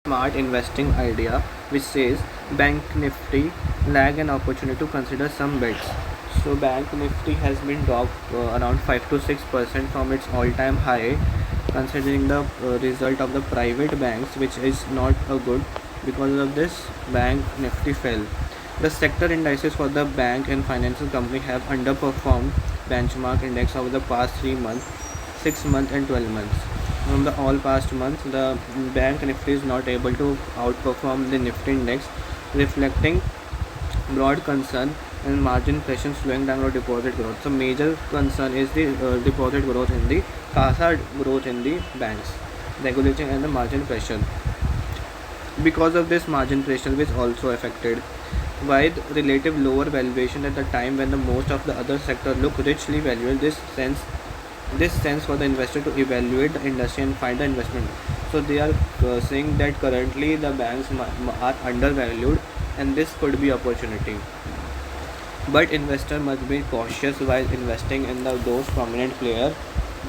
smart investing idea which says Bank Nifty lag an opportunity to consider some bets. So Bank Nifty has been dropped around 5 to 6% from its all-time high, considering the result of the private banks, which is not a good. Because of this, Bank Nifty fell. The sector indices for the bank and financial company have underperformed benchmark index over the past 3 months, 6 months and 12 months. From the all past months, the bank Nifty is not able to outperform the Nifty index, reflecting broad concern and margin pressure slowing down our deposit growth. So major concern is the deposit growth in the CASA growth in the banks, regulating and the margin pressure. Because of this, margin pressure is also affected by the relative lower valuation at the time when the most of the other sector look richly valued. This sense for the investor to evaluate the industry and find the investment. So they are saying that currently the banks are undervalued and this could be opportunity. But investor must be cautious while investing in those prominent players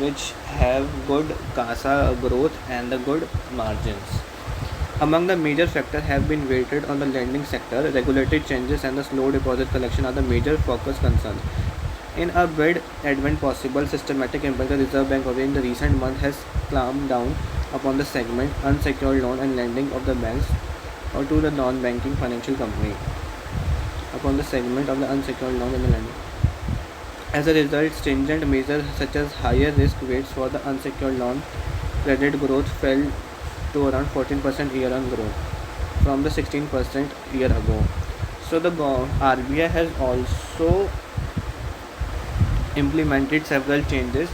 which have good CASA growth and the good margins. Among the major factors have been weighted on the lending sector. Regulatory changes and the slow deposit collection are the major focus concerns. In a bid advent possible systematic impact, the Reserve Bank of India in the recent month has clamped down upon the segment unsecured loan and lending of the banks or to the non-banking financial company. Upon the segment of the unsecured loan and the lending. As a result, stringent measures such as higher risk weights for the unsecured loan credit growth fell to around 14% year-on growth from the 16% year ago. So the RBI has also implemented several changes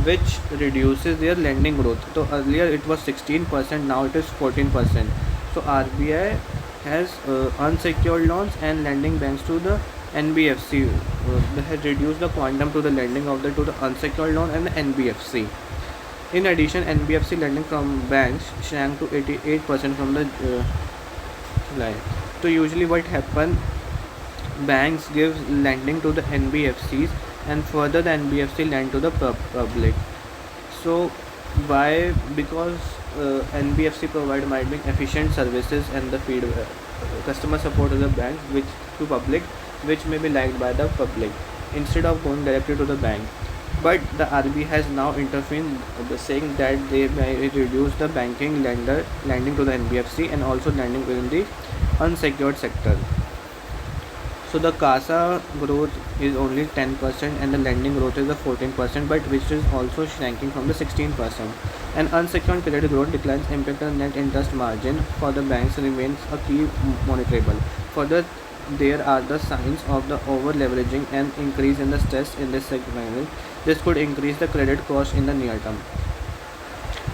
which reduces their lending growth. So earlier it was 16%, now it is 14%. So RBI has unsecured loans and lending banks to the NBFC. They had reduced the quantum to the lending of to the unsecured loan and the NBFC. In addition, NBFC lending from banks shrank to 88% from the line. So usually what happen, banks give lending to the NBFCs and further the NBFC lend to the public. So why? Because NBFC provide might be efficient services and the customer support to the bank which to public, which may be liked by the public instead of going directly to the bank. But the RBI has now intervened, saying that they may reduce the lending to the NBFC and also lending within the unsecured sector. So the CASA growth is only 10% and the lending growth is 14%, but which is also shrinking from the 16%. And unsecured credit growth declines impact on net interest margin for the banks remains a key monitorable. Further, there are the signs of the over leveraging and increase in the stress in this segment. This could increase the credit cost in the near term.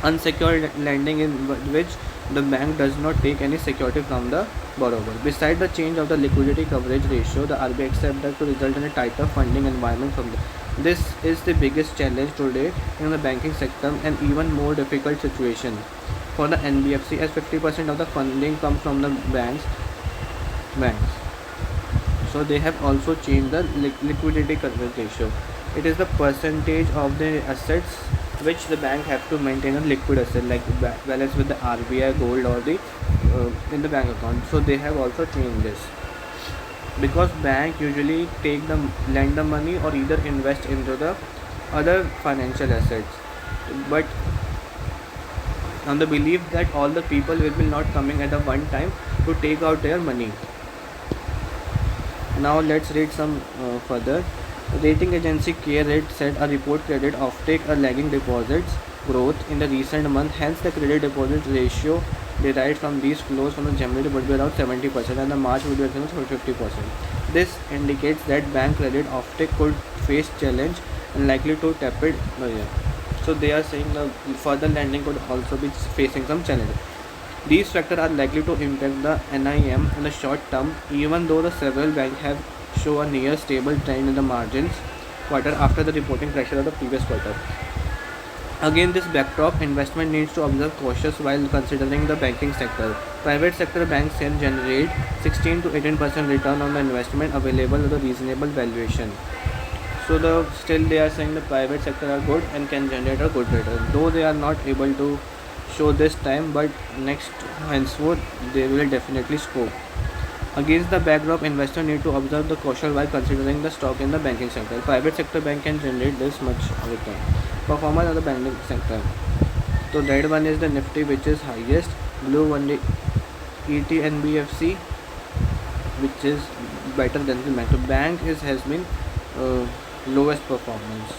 Unsecured lending in which the bank does not take any security from the borrower. Besides the change of the liquidity coverage ratio, the RBI accepts that to result in a tighter funding environment from this is the biggest challenge today in the banking sector and even more difficult situation for the NBFC as 50% of the funding comes from the banks. So they have also changed the liquidity coverage ratio. It is the percentage of the assets which the bank have to maintain a liquid asset like balance with the RBI gold or the in the bank account. So they have also changed this because bank usually lend the money or either invest into the other financial assets, but on the belief that all the people will be not coming at a one time to take out their money. Now let's read some further. Rating agency CareRate said a report credit offtake a lagging deposits growth in the recent month. Hence, the credit deposit ratio derived from these flows from the January would be around 70% and the March would be around 50%. This indicates that bank credit offtake could face challenge and likely to tepid. So they are saying the further lending could also be facing some challenge. These factors are likely to impact the NIM in the short term, even though the several banks have show a near stable trend in the margins quarter after the reporting pressure of the previous quarter. Again, this backdrop, investment needs to observe cautious while considering the banking sector. Private sector banks can generate 16 to 18% return on the investment available at a reasonable valuation. So still they are saying the private sector are good and can generate a good return, though they are not able to show this time, but next henceforth they will definitely score. Against the backdrop, investors need to observe the caution while considering the stock in the banking sector. Private sector bank can generate this much return. Performance of the banking sector. So red one is the Nifty, which is highest. Blue one the ETNBFC, which is better than the bank. So bank is has been lowest performance.